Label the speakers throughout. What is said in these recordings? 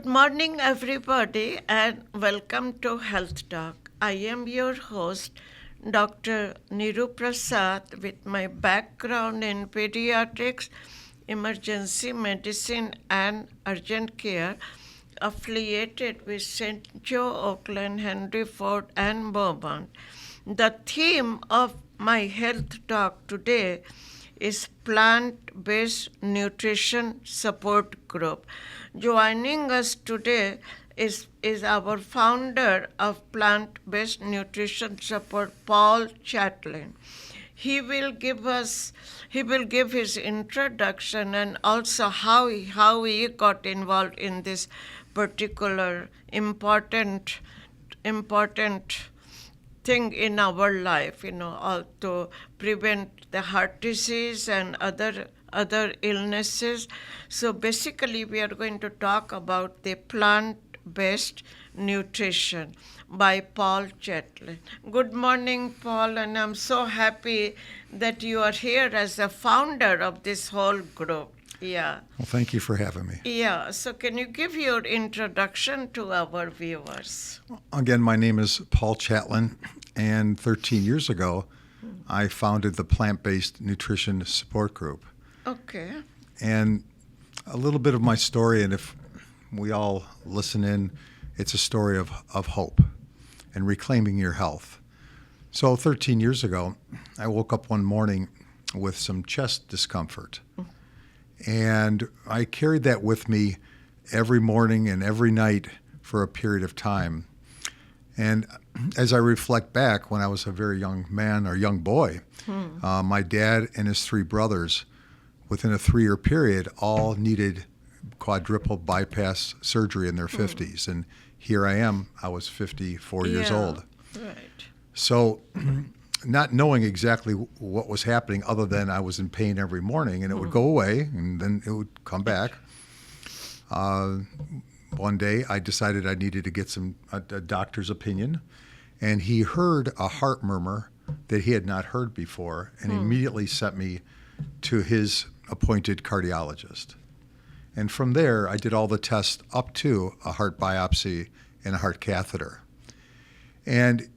Speaker 1: Good morning, everybody, and welcome to Health Talk. I am your host, Dr. Niru Prasad, with my background in pediatrics, emergency medicine, and urgent care, affiliated with St. Joe, Oakland, Henry Ford, and Beaumont. The theme of my health talk today is plant-based nutrition support group. Joining us today is our founder of plant-based nutrition support, Paul Chatlin. He will give his introduction and also how he got involved in this particular important thing in our life, all to prevent the heart disease and other illnesses. So basically, we are going to talk about the plant-based nutrition by Paul Chatlin. Good morning, Paul, and I'm so happy that you are here as the founder of this whole group. Yeah.
Speaker 2: Well, thank you for having me.
Speaker 1: Yeah. So can you give your introduction to our viewers?
Speaker 2: Again, my name is Paul Chatlin, and 13 years ago, I founded the Plant-Based Nutrition Support Group.
Speaker 1: Okay.
Speaker 2: And a little bit of my story, and if we all listen in, it's a story of hope and reclaiming your health. So 13 years ago, I woke up one morning with some chest discomfort. And I carried that with me every morning and every night for a period of time. And as I reflect back, when I was a very young man or young boy, my dad and his three brothers, within a 3-year period, all needed quadruple bypass surgery in their 50s. And here I am, I was 54 years old.
Speaker 1: Right.
Speaker 2: So not knowing exactly what was happening other than I was in pain every morning, and it would go away, and then it would come back. One day, I decided I needed to get a doctor's opinion, and he heard a heart murmur that he had not heard before, and immediately sent me to his appointed cardiologist. And from there, I did all the tests up to a heart biopsy and a heart catheter. And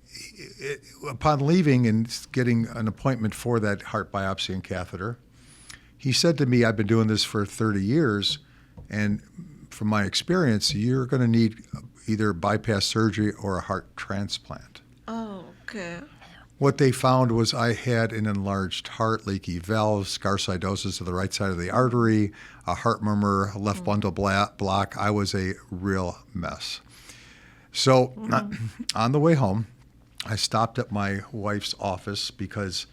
Speaker 2: upon leaving and getting an appointment for that heart biopsy and catheter, he said to me, I've been doing this for 30 years, and from my experience, you're going to need either bypass surgery or a heart transplant.
Speaker 1: Oh, okay.
Speaker 2: What they found was I had an enlarged heart, leaky valves, scarsidosis of the right side of the artery, a heart murmur, a left bundle block. I was a real mess. So on the way home, I stopped at my wife's office because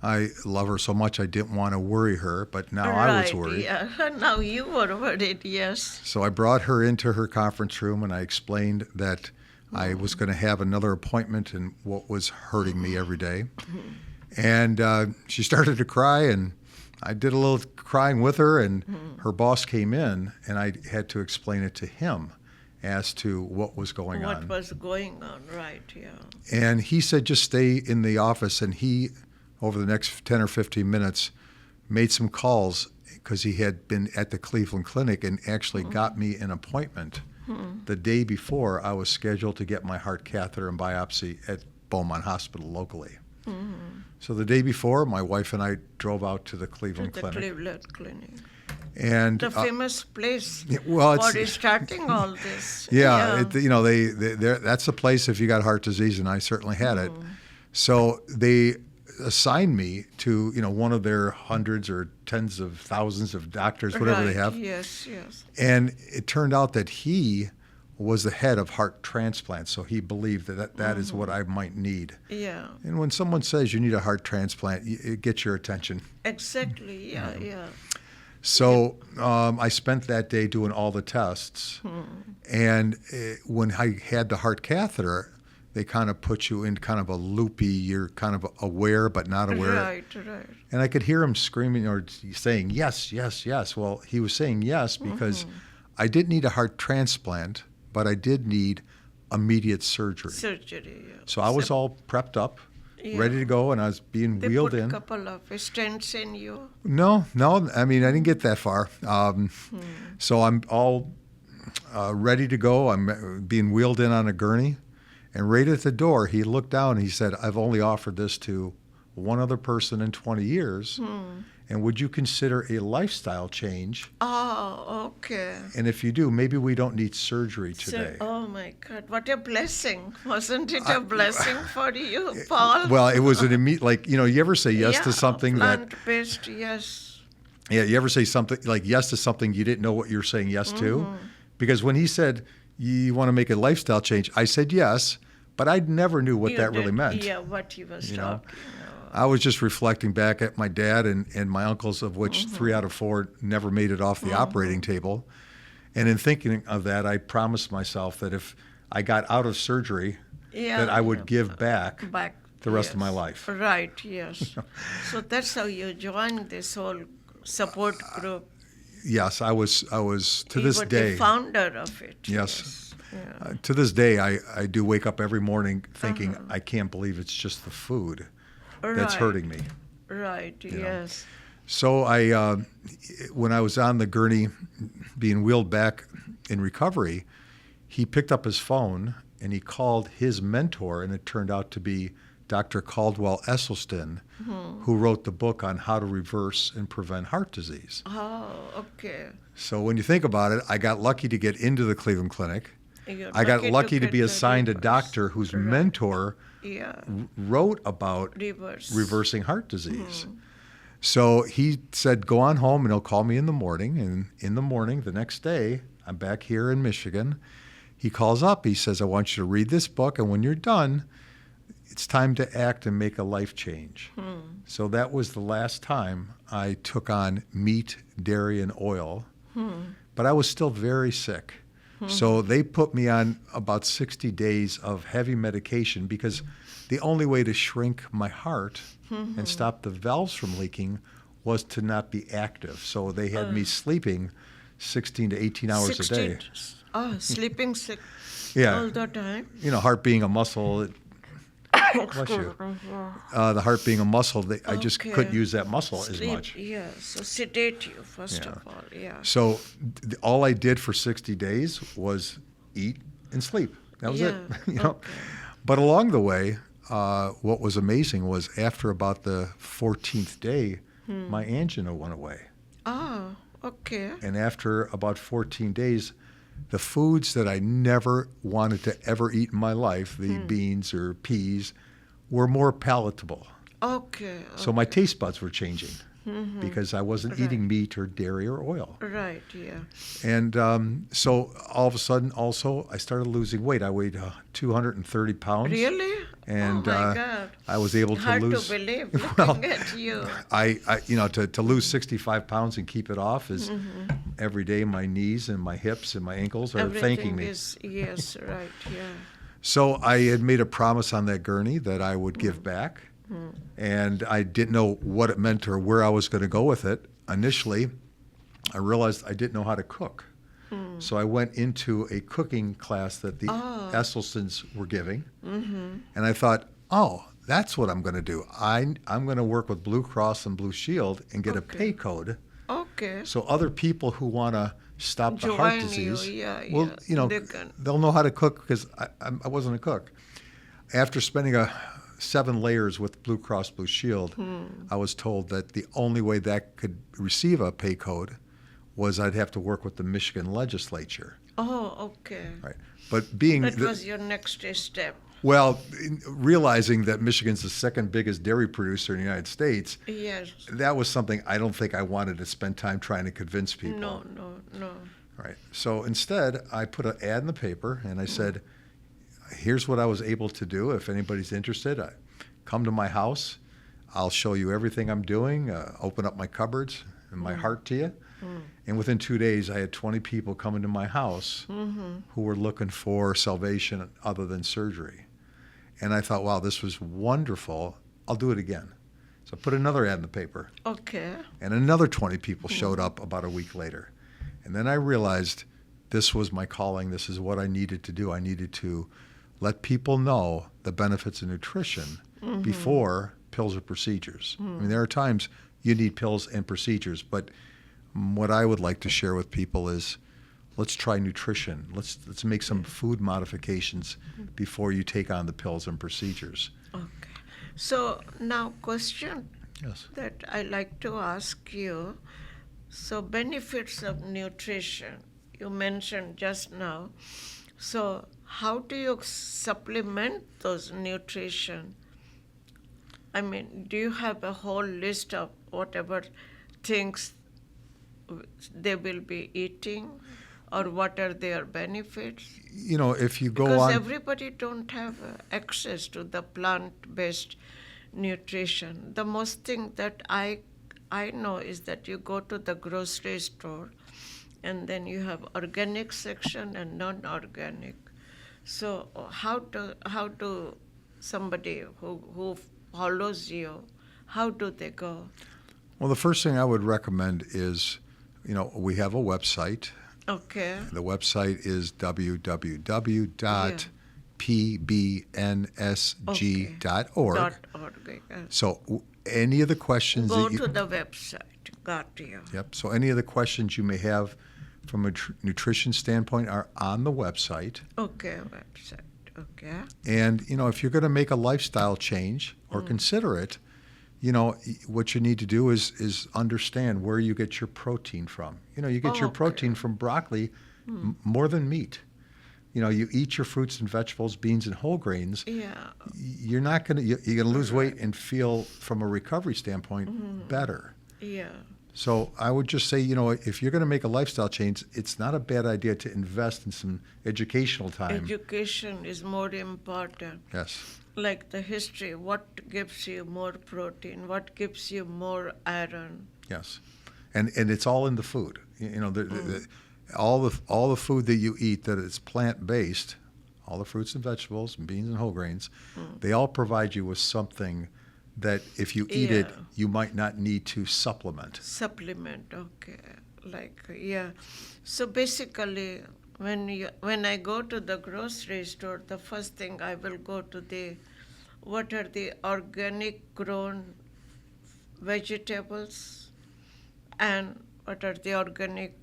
Speaker 2: I love her so much I didn't want to worry her, but now I was worried.
Speaker 1: Yeah. Now you were worried, yes.
Speaker 2: So I brought her into her conference room and I explained that I was going to have another appointment and what was hurting me every day. And she started to cry, and I did a little crying with her, and her boss came in, and I had to explain it to him as to what was going on.
Speaker 1: What was going on, right, yeah.
Speaker 2: And he said, just stay in the office. And he, over the next 10 or 15 minutes, made some calls because he had been at the Cleveland Clinic and actually got me an appointment the day before I was scheduled to get my heart catheter and biopsy at Beaumont Hospital locally. So the day before, my wife and I drove out to the Cleveland Clinic.
Speaker 1: Cleveland Clinic.
Speaker 2: And
Speaker 1: The famous place
Speaker 2: well,
Speaker 1: for starting all this.
Speaker 2: Yeah, that's the place if you got heart disease, and I certainly had it. So they assigned me to one of their hundreds or tens of thousands of doctors, whatever they have.
Speaker 1: Yes, yes.
Speaker 2: And it turned out that he was the head of heart transplant, so he believed that is what I might need.
Speaker 1: Yeah.
Speaker 2: And when someone says you need a heart transplant, it gets your attention.
Speaker 1: Exactly, yeah.
Speaker 2: So I spent that day doing all the tests. And when I had the heart catheter, they kind of put you in kind of a loopy, you're kind of aware but not aware.
Speaker 1: Right.
Speaker 2: And I could hear him screaming or saying, yes, yes, yes. Well, he was saying yes because I didn't need a heart transplant, but I did need immediate surgery.
Speaker 1: Surgery, yeah.
Speaker 2: So I was all prepped up, ready to go, and I was being wheeled in.
Speaker 1: They put a couple of stents in you?
Speaker 2: No. I mean, I didn't get that far. So I'm all ready to go. I'm being wheeled in on a gurney. And right at the door, he looked down and he said, I've only offered this to one other person in 20 years. And would you consider a lifestyle change?
Speaker 1: Oh, okay.
Speaker 2: And if you do, maybe we don't need surgery
Speaker 1: So,
Speaker 2: today.
Speaker 1: oh my God, what a blessing. Wasn't it a blessing for you, Paul?
Speaker 2: Well, it was an immediate, like, you ever say yes to something that,
Speaker 1: plant-based, yes.
Speaker 2: yeah, you ever say something like yes to something you didn't know what you're saying yes to? Because when he said, you want to make a lifestyle change, I said yes, but I never knew what that really meant.
Speaker 1: Yeah, what he was
Speaker 2: You know?
Speaker 1: talking about.
Speaker 2: I was just reflecting back at my dad and my uncles, of which 3 out of 4 never made it off the operating table. And in thinking of that, I promised myself that if I got out of surgery, that I would give back the rest of my life.
Speaker 1: Right, yes. So that's how you joined this whole support group.
Speaker 2: Yes, I was to
Speaker 1: You
Speaker 2: this
Speaker 1: were
Speaker 2: day.
Speaker 1: the founder of it.
Speaker 2: Yes.
Speaker 1: Yeah.
Speaker 2: To this day, I do wake up every morning thinking, I can't believe it's just the food that's hurting me.
Speaker 1: Right, yes.
Speaker 2: So when I was on the gurney being wheeled back in recovery, he picked up his phone and he called his mentor, and it turned out to be Dr. Caldwell Esselstyn, who wrote the book on how to reverse and prevent heart disease.
Speaker 1: Oh, okay.
Speaker 2: So when you think about it, I got lucky to get into the Cleveland Clinic.
Speaker 1: You're
Speaker 2: I got lucky to
Speaker 1: get
Speaker 2: be
Speaker 1: the
Speaker 2: assigned a
Speaker 1: reverse.
Speaker 2: doctor whose mentor wrote about reversing heart disease. So he said, go on home and he'll call me in the morning. And in the morning, the next day, I'm back here in Michigan. He calls up. He says, I want you to read this book. And when you're done, it's time to act and make a life change. So that was the last time I took on meat, dairy, and oil. But I was still very sick. So they put me on about 60 days of heavy medication because the only way to shrink my heart and stop the valves from leaking was to not be active. So they had me sleeping 16 to 18 hours a day.
Speaker 1: Oh, sleeping sick
Speaker 2: Yeah.
Speaker 1: all the time?
Speaker 2: Heart being a muscle. Bless you. The heart being a muscle, I just couldn't use that muscle as much.
Speaker 1: Yeah, so sedate you, first of all,
Speaker 2: So all I did for 60 days was eat and sleep. That was it. But along the way, what was amazing was after about the 14th day, my angina went away.
Speaker 1: Oh, okay.
Speaker 2: And after about 14 days, the foods that I never wanted to ever eat in my life, the beans or peas, were more palatable.
Speaker 1: Okay.
Speaker 2: So my taste buds were changing because I wasn't eating meat or dairy or oil.
Speaker 1: Right, yeah.
Speaker 2: And so all of a sudden, also, I started losing weight. I weighed 230 pounds.
Speaker 1: Really?
Speaker 2: And
Speaker 1: oh my God.
Speaker 2: I was able to
Speaker 1: Hard
Speaker 2: lose.
Speaker 1: to believe, looking at you.
Speaker 2: I to lose 65 pounds and keep it off is every day my knees and my hips and my ankles are thanking me.
Speaker 1: Yes, right, yeah.
Speaker 2: So I had made a promise on that gurney that I would give back. And I didn't know what it meant or where I was going to go with it. Initially, I realized I didn't know how to cook. So I went into a cooking class that the Esselstyns were giving. And I thought, oh, that's what I'm going to do. I'm going to work with Blue Cross and Blue Shield and get a pay code.
Speaker 1: Okay.
Speaker 2: So other people who want to stop the heart disease,
Speaker 1: they
Speaker 2: they'll know how to cook because I wasn't a cook. After spending 7 layers with Blue Cross Blue Shield, I was told that the only way that could receive a pay code was I'd have to work with the Michigan legislature.
Speaker 1: Oh, okay.
Speaker 2: Right. But being
Speaker 1: That was your next step.
Speaker 2: well, realizing that Michigan's the second biggest dairy producer in the United States,
Speaker 1: Yes.
Speaker 2: that was something I don't think I wanted to spend time trying to convince people.
Speaker 1: No.
Speaker 2: Right. So instead, I put an ad in the paper and I said, here's what I was able to do. If anybody's interested, come to my house. I'll show you everything I'm doing, open up my cupboards and my heart to you. And within 2 days, I had 20 people come into my house who were looking for salvation other than surgery. And I thought, wow, this was wonderful. I'll do it again. So I put another ad in the paper.
Speaker 1: Okay.
Speaker 2: And another 20 people showed up about a week later. And then I realized this was my calling. This is what I needed to do. I needed to let people know the benefits of nutrition before pills or procedures. I mean, there are times you need pills and procedures, but what I would like to share with people is let's try nutrition. Let's make some food modifications before you take on the pills and procedures.
Speaker 1: Okay. So now question
Speaker 2: Yes.
Speaker 1: that I like to ask you. So benefits of nutrition, you mentioned just now. So how do you supplement those nutrition? I mean, do you have a whole list of whatever things they will be eating, or what are their benefits?
Speaker 2: You know, if you go
Speaker 1: Because
Speaker 2: on,
Speaker 1: everybody don't have access to the plant-based nutrition. The most thing that I know is that you go to the grocery store, and then you have organic section and non-organic. So how do somebody who follows you, how do they go?
Speaker 2: well, the first thing I would recommend is, you know, we have a website.
Speaker 1: Okay.
Speaker 2: The website is www.pbnsg.org.
Speaker 1: .org.
Speaker 2: So any of the questions
Speaker 1: Go
Speaker 2: that you,
Speaker 1: to the website. Got you.
Speaker 2: Yep. So any of the questions you may have from a nutrition standpoint are on the website.
Speaker 1: Okay, website. Okay.
Speaker 2: And, you know, if you're going to make a lifestyle change or consider it, you know, what you need to do is understand where you get your protein from. You know, you get your
Speaker 1: Okay.
Speaker 2: protein from broccoli more than meat. You know, you eat your fruits and vegetables, beans and whole grains.
Speaker 1: Yeah.
Speaker 2: You're not going to, you're going to lose weight and feel from a recovery standpoint better.
Speaker 1: Yeah.
Speaker 2: So I would just say, you know, if you're going to make a lifestyle change, it's not a bad idea to invest in some educational time.
Speaker 1: Education is more important.
Speaker 2: Yes.
Speaker 1: Like the history, what gives you more protein, what gives you more iron.
Speaker 2: Yes, and it's all in the food. You know, all the food that you eat that is plant based, all the fruits and vegetables and beans and whole grains, they all provide you with something that if you eat it,
Speaker 1: Yeah.
Speaker 2: you might not need to supplement.
Speaker 1: Supplement, okay. Like, yeah. So basically, when I go to the grocery store, the first thing I will go to what are the organic grown vegetables, and what are the organic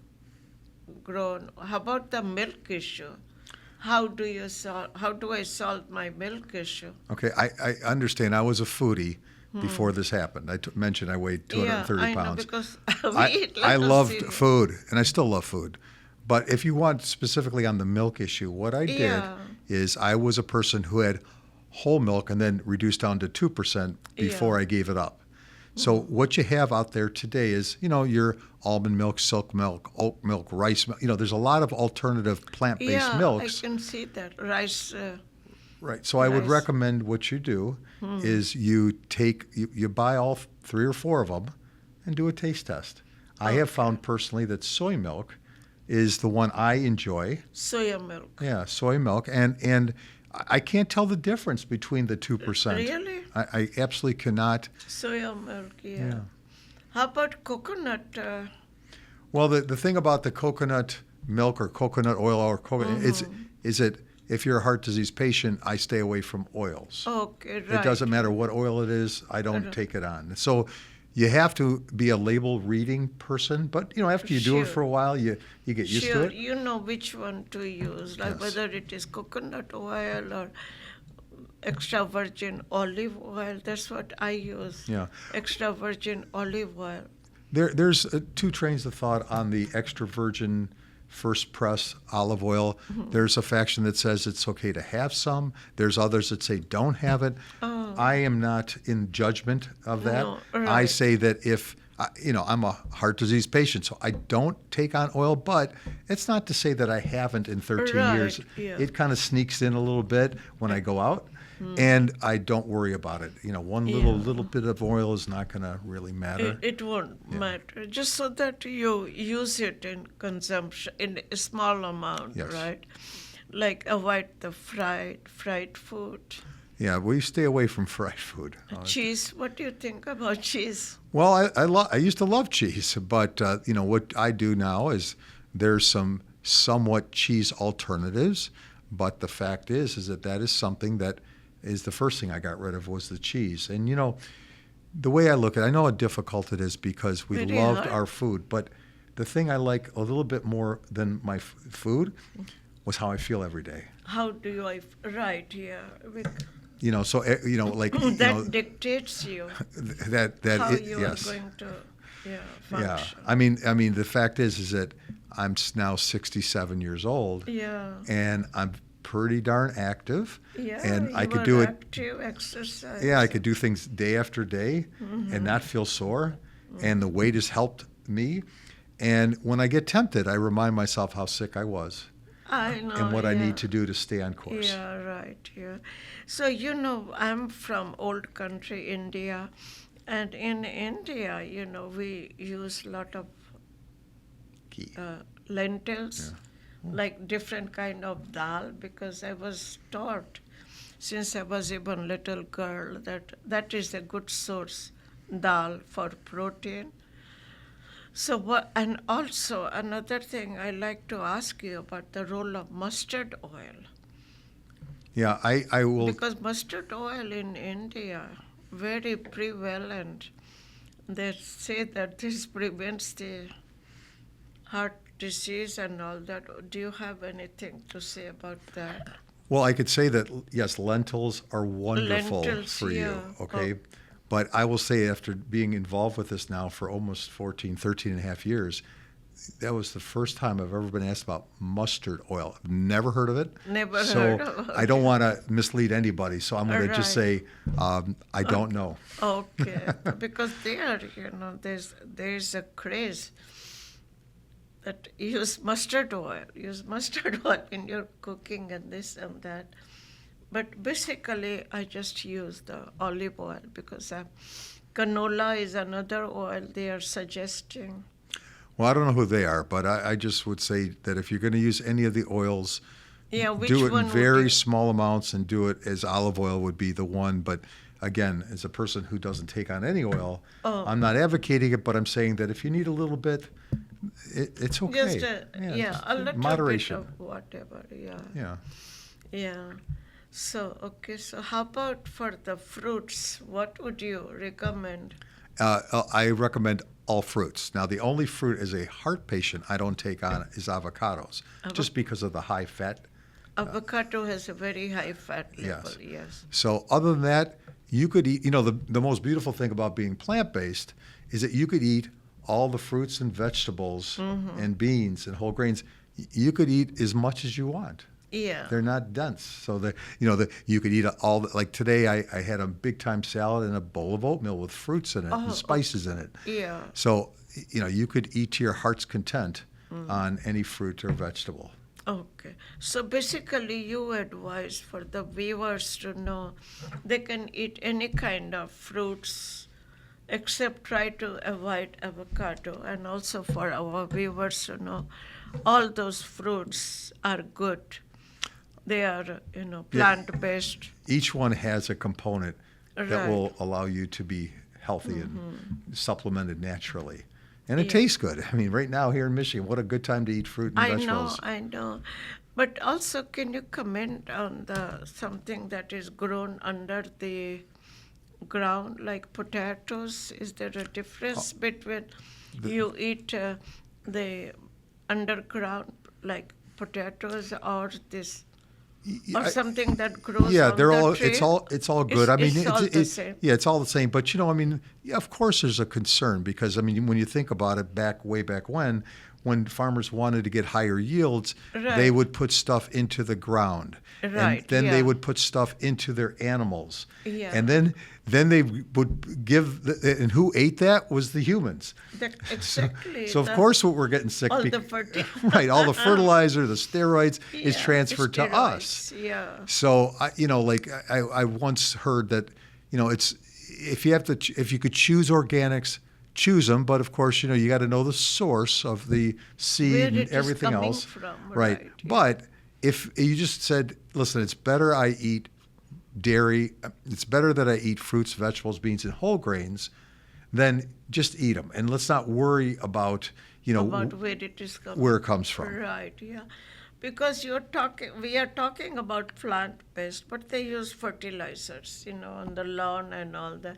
Speaker 1: grown. How about the milk issue? How do I solve my milk issue?
Speaker 2: Okay, I understand. I was a foodie before this happened. I mentioned I weighed 230
Speaker 1: I know,
Speaker 2: pounds.
Speaker 1: because we eat
Speaker 2: I
Speaker 1: lots of
Speaker 2: loved
Speaker 1: cereal.
Speaker 2: food, and I still love food. But if you want specifically on the milk issue, what I did
Speaker 1: Yeah.
Speaker 2: is I was a person who had whole milk and then reduced down to 2% before
Speaker 1: Yeah.
Speaker 2: I gave it up. So what you have out there today is, you know, your almond milk, silk milk, oat milk, rice milk. You know, there's a lot of alternative plant-based
Speaker 1: Yeah,
Speaker 2: milks.
Speaker 1: I can see that. Rice.
Speaker 2: Right. So I would
Speaker 1: Rice.
Speaker 2: recommend what you do is you buy all 3 or 4 of them and do a taste test. I have found personally that soy milk is the one I enjoy.
Speaker 1: Soya milk.
Speaker 2: Yeah, soy milk, and I can't tell the difference between the 2%.
Speaker 1: Really?
Speaker 2: I absolutely cannot.
Speaker 1: Soya milk, yeah.
Speaker 2: Yeah.
Speaker 1: How about coconut?
Speaker 2: Well, the thing about the coconut milk or coconut oil or coconut is that if you're a heart disease patient, I stay away from oils.
Speaker 1: Okay, right.
Speaker 2: It doesn't matter what oil it is. I don't take it on. So you have to be a label reading person, but you know, after you do it
Speaker 1: Sure.
Speaker 2: for a while, you get used to
Speaker 1: Sure,
Speaker 2: it.
Speaker 1: you know which one to use, like
Speaker 2: Yes.
Speaker 1: whether it is coconut oil or extra virgin olive oil. That's what I use.
Speaker 2: Yeah.
Speaker 1: Extra virgin olive oil.
Speaker 2: There's 2 trains of thought on the extra virgin first press olive oil. There's a faction that says it's okay to have some. There's others that say don't have it. I am not in judgment of that.
Speaker 1: No,
Speaker 2: I
Speaker 1: right.
Speaker 2: say that if, you know, I'm a heart disease patient, so I don't take on oil, but it's not to say that I haven't in 13
Speaker 1: Right,
Speaker 2: years.
Speaker 1: yeah.
Speaker 2: It kind of sneaks in a little bit when I go out. And I don't worry about it. You know, one little bit of oil is not going to really matter.
Speaker 1: It won't matter, just so that you use it in consumption in a small amount,
Speaker 2: Yes.
Speaker 1: right? Like avoid the fried food.
Speaker 2: Yeah, we stay away from fried food.
Speaker 1: Cheese. What do you think about cheese?
Speaker 2: Well, I used to love cheese, but you know what I do now is there's some somewhat cheese alternatives, but the fact is that is something that is the first thing I got rid of was the cheese. And you know, the way I look at it, I know how difficult it is because we
Speaker 1: Very
Speaker 2: loved
Speaker 1: hard.
Speaker 2: our food, but the thing I like a little bit more than my food was how I feel every day.
Speaker 1: How do you, right, yeah.
Speaker 2: You know, so like
Speaker 1: That dictates you
Speaker 2: that
Speaker 1: how
Speaker 2: it,
Speaker 1: you
Speaker 2: yes.
Speaker 1: are going to
Speaker 2: Yeah,
Speaker 1: function.
Speaker 2: I mean, the fact is that I'm now 67 years old,
Speaker 1: Yeah.
Speaker 2: and I'm pretty darn active,
Speaker 1: Yeah,
Speaker 2: and I
Speaker 1: you
Speaker 2: could
Speaker 1: are
Speaker 2: do it.
Speaker 1: active, exercise.
Speaker 2: Yeah, I could do things day after day and not feel sore, and the weight has helped me. And when I get tempted, I remind myself how sick I was
Speaker 1: I know.
Speaker 2: and what I
Speaker 1: yeah.
Speaker 2: need to do to stay on course.
Speaker 1: Yeah, right. Yeah. So, I'm from old country, India. And in India, we use a lot of
Speaker 2: Key.
Speaker 1: lentils, like different kind of dal, because I was taught since I was even little girl that is a good source, dal, for protein. So what? And also another thing I like to ask you about the role of mustard oil,
Speaker 2: Yeah, I will.
Speaker 1: because mustard oil in India very prevalent. They say that this prevents the heart disease and all that. Do you have anything to say about that?
Speaker 2: Well, I could say that, yes, lentils are wonderful
Speaker 1: Lentils,
Speaker 2: for you,
Speaker 1: yeah.
Speaker 2: okay?
Speaker 1: Oh.
Speaker 2: But I will say, after being involved with this now for almost 13 and a half years, that was the first time I've ever been asked about mustard oil. I've never heard of it.
Speaker 1: Never
Speaker 2: so
Speaker 1: heard of
Speaker 2: I don't want to mislead anybody, so I'm going to just
Speaker 1: Right.
Speaker 2: say I don't know.
Speaker 1: Okay, because there, there's a craze that use mustard oil in your cooking and this and that. But basically, I just use the olive oil because canola is another oil they are suggesting.
Speaker 2: Well, I don't know who they are, but I just would say that if you're going to use any of the oils,
Speaker 1: Yeah, which
Speaker 2: do it
Speaker 1: one
Speaker 2: in
Speaker 1: would
Speaker 2: very
Speaker 1: you-
Speaker 2: small amounts and do it as olive oil would be the one. But again, as a person who doesn't take on any oil,
Speaker 1: Oh.
Speaker 2: I'm not advocating it, but I'm saying that if you need a little bit, it's okay.
Speaker 1: Just
Speaker 2: just
Speaker 1: a little
Speaker 2: moderation.
Speaker 1: bit of whatever. Yeah.
Speaker 2: Yeah.
Speaker 1: Yeah. So, okay, so how about for the fruits? What would you recommend?
Speaker 2: I recommend all fruits. Now, the only fruit as a heart patient I don't take on is avocados, just because of the high fat.
Speaker 1: Avocado has a very high fat level,
Speaker 2: Yes.
Speaker 1: yes.
Speaker 2: So other than that, you could eat, the most beautiful thing about being plant-based is that you could eat all the fruits and vegetables and beans and whole grains. You could eat as much as you want.
Speaker 1: Yeah.
Speaker 2: They're not dense. So you could eat all like today I had a big time salad and a bowl of oatmeal with fruits in it and spices in it.
Speaker 1: Yeah.
Speaker 2: So, you could eat to your heart's content on any fruit or vegetable.
Speaker 1: Okay. So basically, you advise for the viewers to know they can eat any kind of fruits except try to avoid avocado, and also for our viewers to know all those fruits are good. They are, plant-based.
Speaker 2: Each one has a component that
Speaker 1: Right.
Speaker 2: will allow you to be healthy and supplemented naturally. And it
Speaker 1: Yeah.
Speaker 2: tastes good. I mean, right now here in Michigan, what a good time to eat fruit and vegetables.
Speaker 1: I know. But also, can you comment on something that is grown under the ground, like potatoes? Is there a difference between you eat the underground, like potatoes, or this, or something that grows
Speaker 2: Yeah,
Speaker 1: on
Speaker 2: they're
Speaker 1: the
Speaker 2: all.
Speaker 1: tree?
Speaker 2: It's all good. I mean,
Speaker 1: it's all the same.
Speaker 2: yeah, it's all the same. But yeah, of course, there's a concern because when you think about it, way back when farmers wanted to get higher yields, they
Speaker 1: Right.
Speaker 2: would put stuff into the ground,
Speaker 1: Right,
Speaker 2: and then
Speaker 1: yeah.
Speaker 2: they would put stuff into their animals,
Speaker 1: Yeah.
Speaker 2: and then they would give. And who ate that was the humans.
Speaker 1: Exactly.
Speaker 2: So of course, what we're getting sick.
Speaker 1: all
Speaker 2: be-
Speaker 1: the fertility.
Speaker 2: right, all the fertilizer, the steroids is
Speaker 1: Yeah,
Speaker 2: transferred to us.
Speaker 1: steroids, Yeah.
Speaker 2: So I once heard that it's if you could choose organics, choose them. But of course, you got to know the source of the seed
Speaker 1: Where
Speaker 2: and
Speaker 1: it is
Speaker 2: everything
Speaker 1: coming
Speaker 2: else.
Speaker 1: from,
Speaker 2: Right.
Speaker 1: right, yeah.
Speaker 2: But if you just said, listen, it's better I eat dairy. It's better that I eat fruits, vegetables, beans, and whole grains. Then just eat them, and let's not worry about
Speaker 1: About where it is coming.
Speaker 2: where it comes from.
Speaker 1: Right, yeah. because we are talking about plant-based, but they use fertilizers, on the lawn and all that.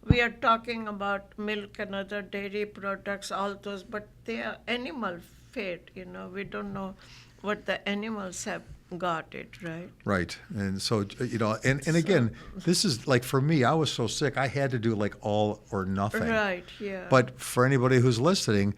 Speaker 1: We are talking about milk and other dairy products, all those, but they are animal fed, we don't know what the animals have got it, right?
Speaker 2: Right. And so, and again, this is like for me, I was so sick, I had to do like all or nothing.
Speaker 1: Right, yeah.
Speaker 2: But for anybody who's listening,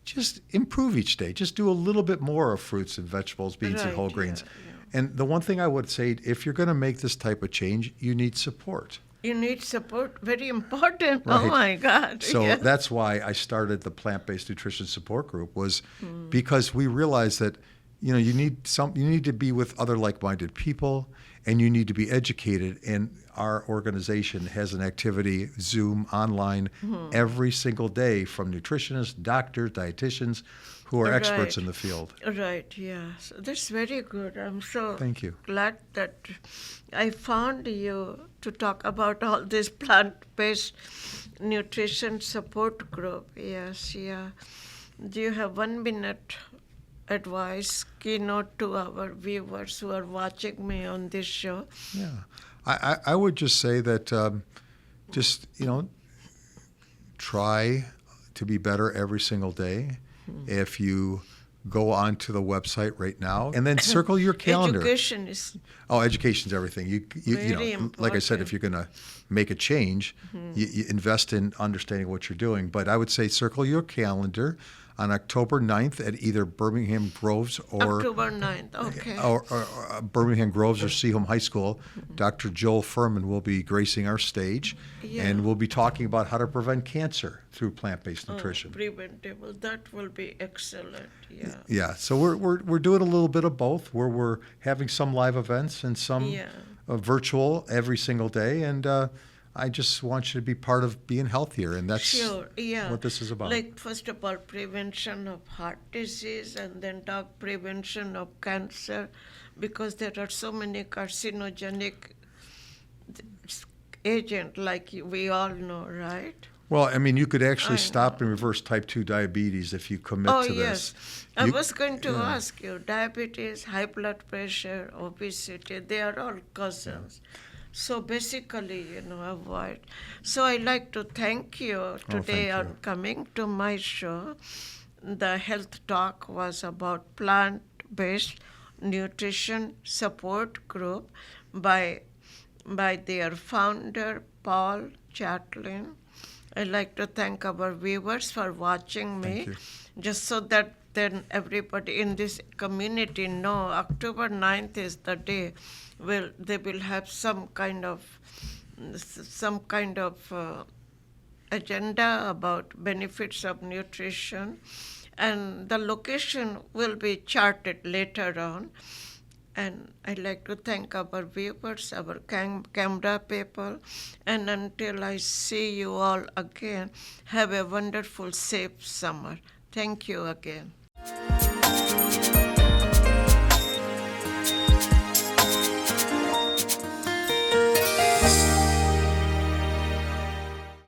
Speaker 2: just improve each day. Just do a little bit more of fruits and vegetables, beans and
Speaker 1: Right,
Speaker 2: whole grains.
Speaker 1: yeah.
Speaker 2: And the one thing I would say, if you're going to make this type of change, you need support.
Speaker 1: You need support, very important.
Speaker 2: Right.
Speaker 1: Oh my God.
Speaker 2: So
Speaker 1: yeah.
Speaker 2: that's why I started the plant-based nutrition support group, was because we realized that you need to be with other like-minded people, and you need to be educated. And our organization has an activity, Zoom, online, every single day from nutritionists, doctors, dietitians, who are experts
Speaker 1: Right.
Speaker 2: in the field.
Speaker 1: Right, yeah. So that's very good. I'm so
Speaker 2: Thank you.
Speaker 1: glad that I found you to talk about all this plant-based nutrition support group. Yes, yeah. Do you have 1 minute advice, keynote to our viewers who are watching me on this show?
Speaker 2: Yeah, I would just say that try to be better every single day. If you go onto the website right now and then circle your calendar.
Speaker 1: Education is
Speaker 2: Oh, education's everything.
Speaker 1: Very
Speaker 2: Like I said, if
Speaker 1: important.
Speaker 2: you're going to make a change, you invest in understanding what you're doing. But I would say circle your calendar on October 9th at either Birmingham Groves or
Speaker 1: October 9th. Okay.
Speaker 2: or Birmingham Groves or Seaham High School. Dr. Joel Furman will be gracing our stage,
Speaker 1: Yeah.
Speaker 2: and we'll be talking about how to prevent cancer through plant-based nutrition.
Speaker 1: Preventable. That will be excellent. Yeah.
Speaker 2: Yeah, so we're doing a little bit of both, where we're having some live events and some
Speaker 1: Yeah.
Speaker 2: virtual every single day, and I just want you to be part of being healthier, and that's
Speaker 1: Sure, yeah.
Speaker 2: what this is about.
Speaker 1: Like, first of all, prevention of heart disease, and then talk prevention of cancer, because there are so many carcinogenic agents, like we all know, right?
Speaker 2: Well, I mean, you could actually
Speaker 1: I
Speaker 2: stop and reverse type 2 diabetes if you commit
Speaker 1: Oh,
Speaker 2: to
Speaker 1: yes.
Speaker 2: this.
Speaker 1: I
Speaker 2: You-
Speaker 1: was going to
Speaker 2: yeah.
Speaker 1: ask you, diabetes, high blood pressure, obesity, they are all cousins. So basically, avoid. So I like to thank you today
Speaker 2: thank
Speaker 1: on
Speaker 2: you.
Speaker 1: coming to my show. The health talk was about plant-based nutrition support group by their founder, Paul Chatlin. I'd like to thank our viewers for watching me,
Speaker 2: Thank you.
Speaker 1: just so that then everybody in this community know October 9th is the day. They will have some kind of agenda about benefits of nutrition, and the location will be charted later on. And I'd like to thank our viewers, our camera people, and until I see you all again, have a wonderful, safe summer. Thank you again.